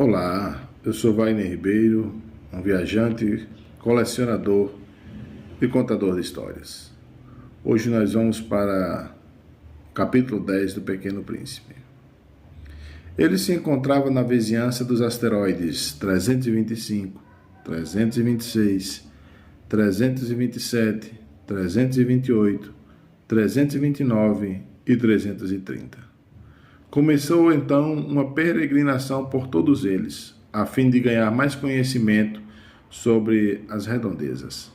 Olá, eu sou Wagner Ribeiro, um viajante, colecionador e contador de histórias. Hoje nós vamos para o capítulo 10 do Pequeno Príncipe. Ele se encontrava na vizinhança dos asteroides 325, 326, 327, 328, 329 e 330. Começou então uma peregrinação por todos eles, a fim de ganhar mais conhecimento sobre as redondezas.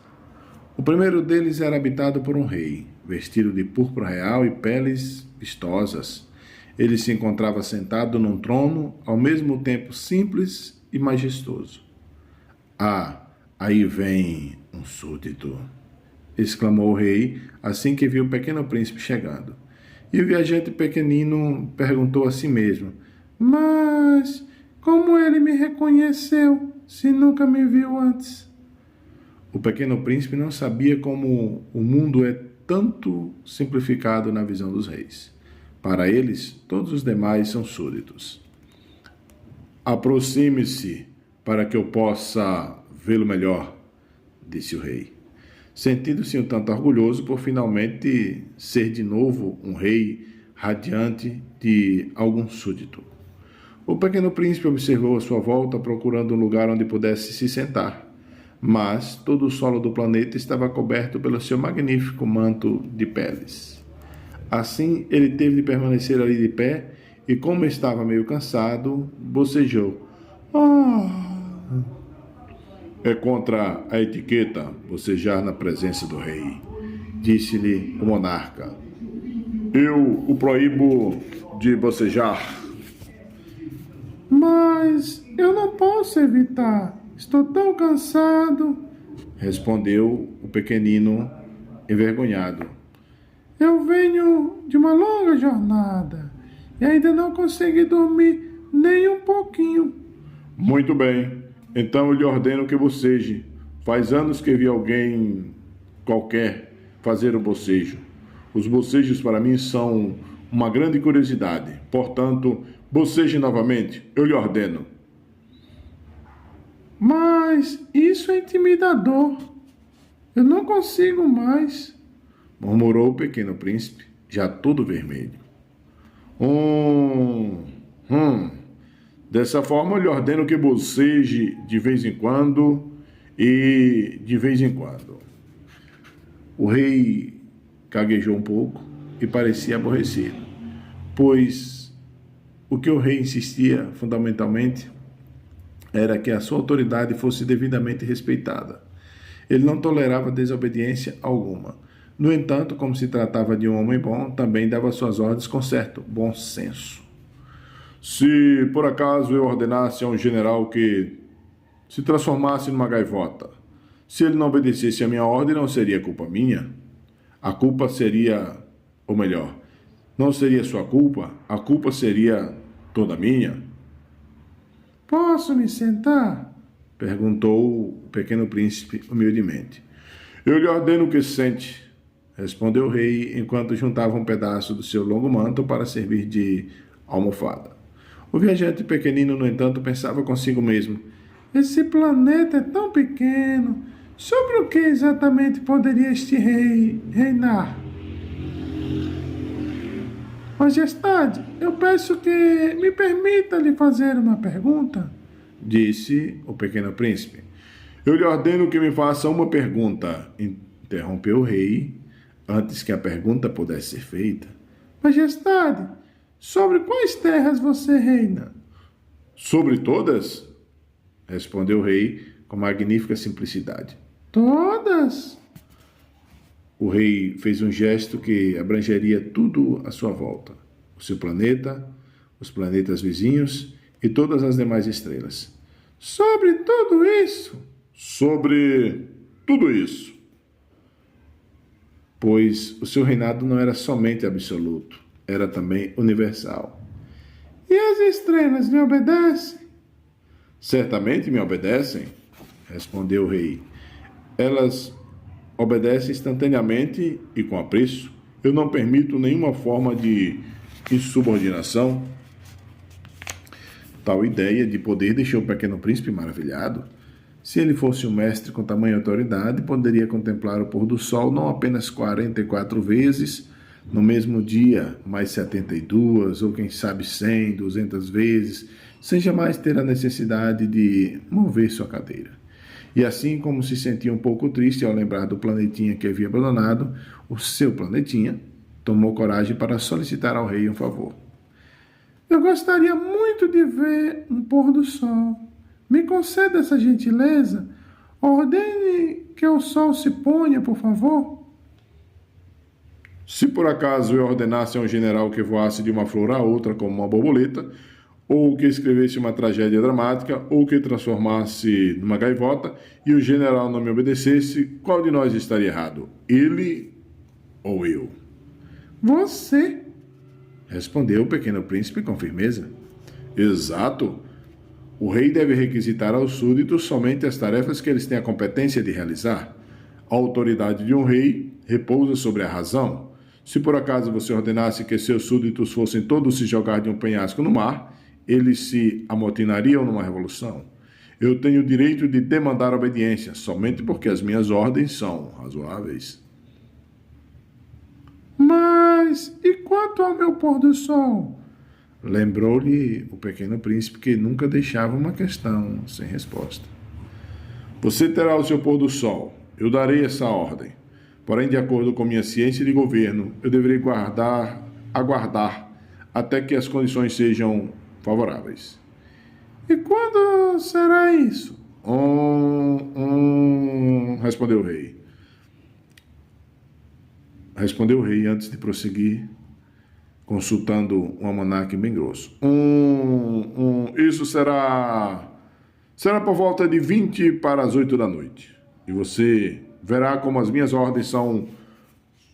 O primeiro deles era habitado por um rei, vestido de púrpura real e peles vistosas. Ele se encontrava sentado num trono, ao mesmo tempo simples e majestoso. "Ah, aí vem um súdito!" exclamou o rei, assim que viu o pequeno príncipe chegando. E o viajante pequenino perguntou a si mesmo: "Mas como ele me reconheceu, se nunca me viu antes?" O pequeno príncipe não sabia como o mundo é tanto simplificado na visão dos reis. Para eles, todos os demais são súditos. "Aproxime-se para que eu possa vê-lo melhor", disse o rei, sentindo-se um tanto orgulhoso por finalmente ser de novo um rei radiante de algum súdito. O pequeno príncipe observou a sua volta, procurando um lugar onde pudesse se sentar, mas todo o solo do planeta estava coberto pelo seu magnífico manto de peles. Assim, ele teve de permanecer ali de pé e, como estava meio cansado, bocejou: "Ah!" "É contra a etiqueta bocejar na presença do rei", disse-lhe o monarca. "Eu o proíbo de bocejar." "Mas eu não posso evitar. Estou tão cansado", respondeu o pequenino envergonhado. "Eu venho de uma longa jornada e ainda não consegui dormir nem um pouquinho." "Muito bem. Então eu lhe ordeno que boceje. Faz anos que vi alguém qualquer fazer o bocejo. Os bocejos para mim são uma grande curiosidade. Portanto, boceje novamente, eu lhe ordeno." "Mas isso é intimidador. Eu não consigo mais", murmurou o pequeno príncipe, já todo vermelho. Dessa forma, eu lhe ordeno que boceje de vez em quando e de vez em quando." O rei gaguejou um pouco e parecia aborrecido, pois o que o rei insistia fundamentalmente era que a sua autoridade fosse devidamente respeitada. Ele não tolerava desobediência alguma. No entanto, como se tratava de um homem bom, também dava suas ordens com certo bom senso. "Se por acaso eu ordenasse a um general que se transformasse numa gaivota, se ele não obedecesse a minha ordem, não seria culpa minha? A culpa seria, ou melhor, não seria sua culpa, a culpa seria toda minha." "Posso me sentar?" perguntou o pequeno príncipe humildemente. "Eu lhe ordeno que sente", respondeu o rei, enquanto juntava um pedaço do seu longo manto para servir de almofada. O viajante pequenino, no entanto, pensava consigo mesmo: "Esse planeta é tão pequeno. Sobre o que exatamente poderia este rei reinar?" "Majestade, eu peço que me permita lhe fazer uma pergunta", disse o pequeno príncipe. "Eu lhe ordeno que me faça uma pergunta", interrompeu o rei, antes que a pergunta pudesse ser feita. "Majestade, sobre quais terras você reina?" "Sobre todas?" respondeu o rei com magnífica simplicidade. "Todas?" O rei fez um gesto que abrangeria tudo à sua volta: o seu planeta, os planetas vizinhos e todas as demais estrelas. "Sobre tudo isso?" "Sobre tudo isso." Pois o seu reinado não era somente absoluto, era também universal. "E as estrelas lhe obedecem?" "Certamente me obedecem", respondeu o rei. "Elas obedecem instantaneamente e com apreço. Eu não permito nenhuma forma de insubordinação." Tal ideia de poder deixou o pequeno príncipe maravilhado. Se ele fosse um mestre com tamanha autoridade, poderia contemplar o pôr do sol não apenas 44 vezes no mesmo dia, mas 72, ou quem sabe 100, 200 vezes, sem jamais ter a necessidade de mover sua cadeira. E assim como se sentia um pouco triste ao lembrar do planetinha que havia abandonado, o seu planetinha tomou coragem para solicitar ao rei um favor. Eu gostaria muito de ver um pôr do sol. Me conceda essa gentileza? Ordene que o sol se ponha, por favor. Se por acaso eu ordenasse a um general que voasse de uma flor a outra como uma borboleta, ou que escrevesse uma tragédia dramática, ou que transformasse numa gaivota, e o general não me obedecesse, qual de nós estaria errado? Ele ou eu? Você, respondeu o pequeno príncipe com firmeza. Exato. O rei deve requisitar aos súditos somente as tarefas que eles têm a competência de realizar. A autoridade de um rei repousa sobre a razão. Se por acaso você ordenasse que seus súditos fossem todos se jogar de um penhasco no mar, eles se amotinariam numa revolução. Eu tenho o direito de demandar obediência, somente porque as minhas ordens são razoáveis. Mas e quanto ao meu pôr do sol? Lembrou-lhe o pequeno príncipe que nunca deixava uma questão sem resposta. Você terá o seu pôr do sol. Eu darei essa ordem. Porém, de acordo com minha ciência de governo, eu deverei aguardar até que as condições sejam favoráveis. E quando será isso? Respondeu o rei. Respondeu o rei antes de prosseguir, consultando um almanaque bem grosso. Isso será por volta de 20 para as 8 da noite. E você verá como as minhas ordens são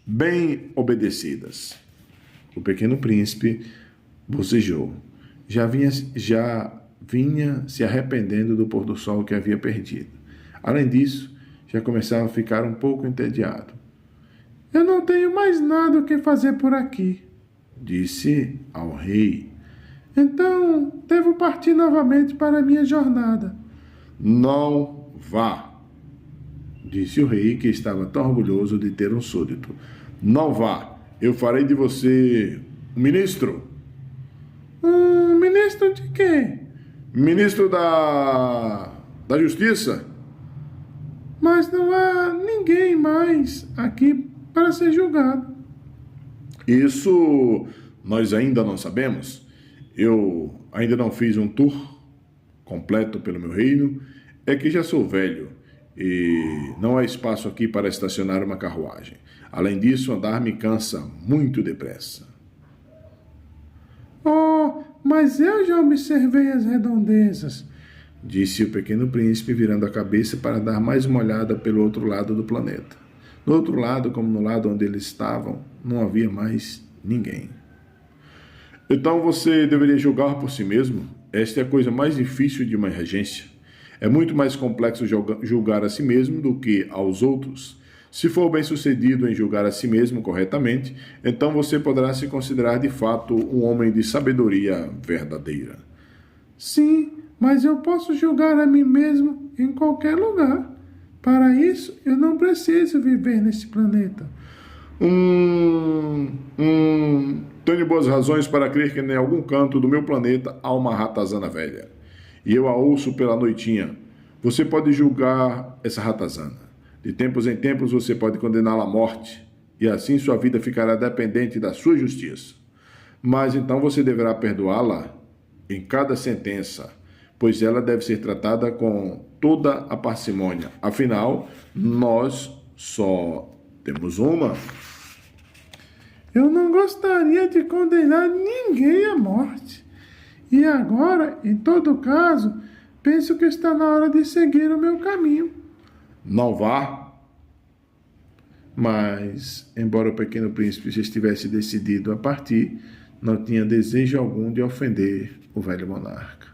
bem obedecidas. O pequeno príncipe bocejou. Já vinha se arrependendo do pôr do sol que havia perdido. Além disso, já começava a ficar um pouco entediado. Eu não tenho mais nada o que fazer por aqui, disse ao rei. Então, devo partir novamente para a minha jornada. Não vá, disse o rei, que estava tão orgulhoso de ter um súdito. Não vá, eu farei de você um ministro. Ministro de quê? Ministro da Justiça. Mas não há ninguém mais aqui para ser julgado. Isso nós ainda não sabemos. Eu ainda não fiz um tour completo pelo meu reino. É que já sou velho e não há espaço aqui para estacionar uma carruagem. Além disso, andar me cansa muito depressa. Oh, mas eu já observei as redondezas, disse o pequeno príncipe, virando a cabeça para dar mais uma olhada pelo outro lado do planeta. Do outro lado, como no lado onde eles estavam, não havia mais ninguém. Então você deveria julgar por si mesmo. Esta é a coisa mais difícil de uma regência. É muito mais complexo julgar a si mesmo do que aos outros. Se for bem-sucedido em julgar a si mesmo corretamente, então você poderá se considerar de fato um homem de sabedoria verdadeira. Sim, mas eu posso julgar a mim mesmo em qualquer lugar. Para isso, eu não preciso viver neste planeta. Tenho boas razões para crer que em algum canto do meu planeta há uma ratazana velha. E eu a ouço pela noitinha. Você pode julgar essa ratazana. De tempos em tempos você pode condená-la à morte. E assim sua vida ficará dependente da sua justiça. Mas então você deverá perdoá-la em cada sentença, pois ela deve ser tratada com toda a parcimônia. Afinal, nós só temos uma. Eu não gostaria de condenar ninguém à morte. E agora, em todo caso, penso que está na hora de seguir o meu caminho. Não vá. Mas, embora o pequeno príncipe já estivesse decidido a partir, não tinha desejo algum de ofender o velho monarca.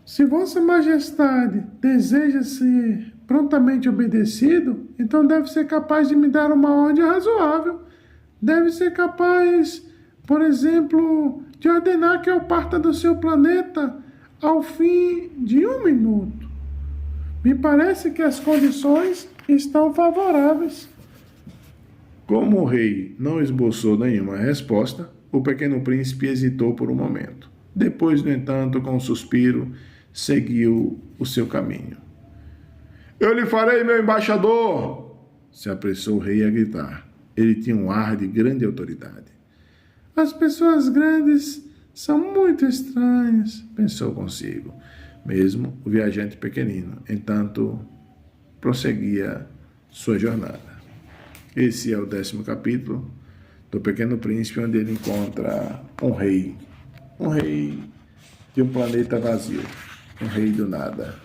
Se Vossa Majestade deseja ser prontamente obedecido, então deve ser capaz de me dar uma ordem razoável. Deve ser capaz, por exemplo, de ordenar que eu parta do seu planeta ao fim de 1 minuto. Me parece que as condições estão favoráveis. Como o rei não esboçou nenhuma resposta, o pequeno príncipe hesitou por um momento. Depois, no entanto, com um suspiro, seguiu o seu caminho. Eu lhe farei meu embaixador! Se apressou o rei a gritar. Ele tinha um ar de grande autoridade. As pessoas grandes são muito estranhas, pensou consigo. Mesmo o viajante pequenino, entanto, prosseguia sua jornada. Esse é o 10º capítulo do Pequeno Príncipe, onde ele encontra um rei de um planeta vazio, um rei do nada,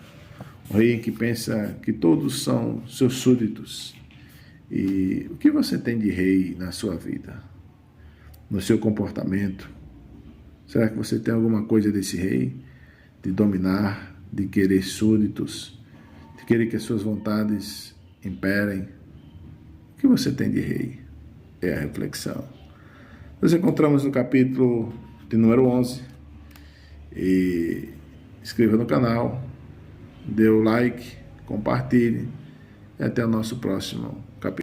um rei que pensa que todos são seus súditos. E o que você tem de rei na sua vida? No seu comportamento? Será que você tem alguma coisa desse rei? De dominar, de querer súditos, de querer que as suas vontades imperem? O que você tem de rei? É a reflexão. Nos encontramos no capítulo de número 11. E inscreva no canal, dê o like, compartilhe e até o nosso próximo capítulo.